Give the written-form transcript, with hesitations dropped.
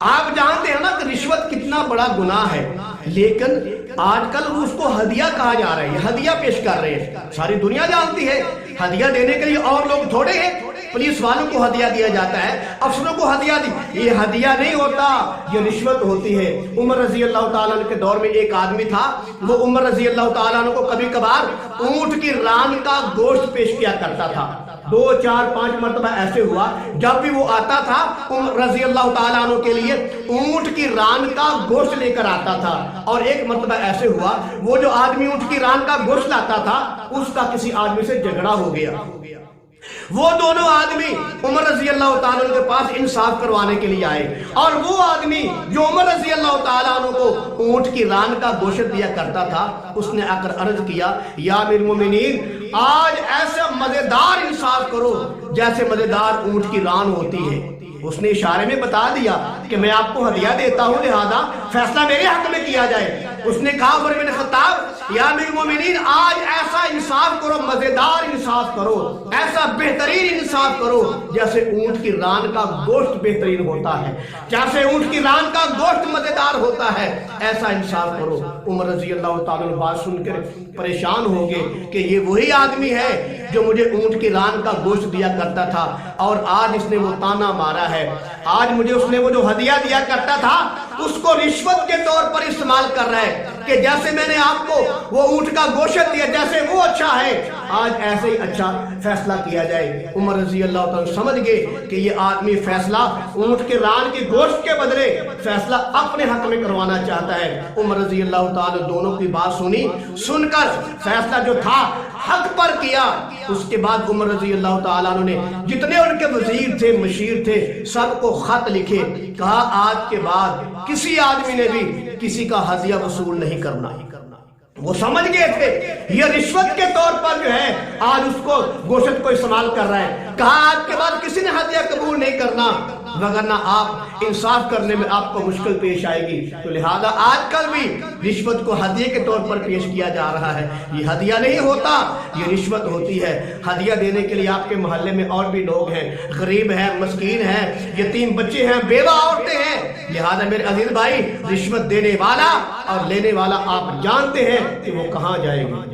آپ جانتے ہیں نا کہ رشوت کتنا بڑا گناہ ہے، لیکن آج کل اس کو ہدیہ کہا جا رہا ہے، یہ ہدیہ پیش کر رہے ہیں، ساری دنیا جانتی ہے ہدیہ دینے کے لیے اور لوگ تھوڑے ہیں، پولیس والوں کو ہدیہ دیا جاتا ہے، افسروں کو ہدیہ دی، یہ ہدیہ نہیں ہوتا، یہ رشوت ہوتی ہے۔ عمر رضی اللہ تعالیٰ عنہ کے دور میں ایک آدمی تھا، وہ عمر رضی اللہ تعالیٰ عنہ کو کبھی کبھار اونٹ کی ران کا گوشت پیش کیا کرتا تھا۔ 2 4 5 مرتبہ ایسے ہوا، جب بھی وہ آتا تھا عمر رضی اللہ تعالیٰ عنہ کے لیے اونٹ کی ران کا گوشت لے کر آتا تھا، اور ایک مرتبہ ایسے ہوا وہ جو آدمی اونٹ کی ران کا گوشت لاتا تھا اس کا کسی آدمی سے جھگڑا ہو گیا، وہ دونوں آدمی عمر رضی اللہ تعالیٰ عنہ کے پاس انصاف کروانے کے لیے آئے، اور وہ آدمی جو عمر رضی اللہ تعالیٰ عنہ کو اونٹ کی ران کا گوشت دیا کرتا تھا، اس نے آ کر عرض کیا، یا امیر المومنین آج ایسا مزیدار انصاف کرو جیسے مزیدار اونٹ کی ران ہوتی ہے۔ اس نے اشارے میں بتا دیا کہ میں آپ کو ہدیہ دیتا ہوں، لہذا فیصلہ میرے حق میں کیا جائے۔ اس نے کہا عمر بن خطاب، یا امیر المومنین آج ایسا انصاف کرو، مزیدار انصاف کرو، ایسا بہترین انصاف کرو جیسے اونٹ کی ران کا گوشت بہترین ہوتا ہے، جیسے اونٹ کی ران کا گوشت مزیدار ہوتا ہے، ایسا انصاف کرو۔ عمر رضی اللہ تعالیٰ عنہ بات سن کر پریشان ہو گئے کہ یہ وہی آدمی ہے جو مجھے اونٹ کی ران کا گوشت دیا کرتا تھا، اور آج اس نے وہ تانا مارا ہے، آج مجھے اس نے وہ جو ہدیہ دیا کرتا تھا اس کو رشوت کے طور پر استعمال کر رہا ہے کہ جیسے میں نے آپ کو وہ اونٹ کا گوشت دیا جیسے وہ اچھا ہے، آج ایسے ہی اچھا فیصلہ کیا جائے۔ عمر رضی اللہ تعالیٰ سمجھ گئے کہ یہ آدمی فیصلہ اونٹ کے ران کی گوشت کے بدلے فیصلہ اپنے حق میں کروانا چاہتا ہے۔ عمر رضی اللہ تعالیٰ دونوں کی بات سنی، سن کر فیصلہ جو تھا حق پر کیا۔ اس کے بعد عمر رضی اللہ تعالیٰ عنہ نے جتنے ان کے وزیر تھے، مشیر تھے، سب کو خط لکھے، کہا آج کے بعد کسی آدمی نے بھی کسی کا ہدیہ وصول نہیں کرنا۔ وہ سمجھ گئے تھے یہ رشوت کے طور پر جو ہے آج اس کو گوشت کو استعمال کر رہا ہے، کہا آج کے بعد کسی نے ہدیہ قبول نہیں کرنا، وگرنہ آپ انصاف کرنے میں آپ کو مشکل پیش آئے گی۔ تو لہذا آج کل بھی رشوت کو ہدیے کے طور پر پیش کیا جا رہا ہے، یہ ہدیہ نہیں ہوتا، یہ رشوت ہوتی ہے۔ ہدیہ دینے کے لیے آپ کے محلے میں اور بھی لوگ ہیں، غریب ہیں، مسکین ہیں، یتیم بچے ہیں، بیوہ عورتیں ہیں، لہذا میرے عزیز بھائی رشوت دینے والا اور لینے والا آپ جانتے ہیں کہ وہ کہاں جائے گی۔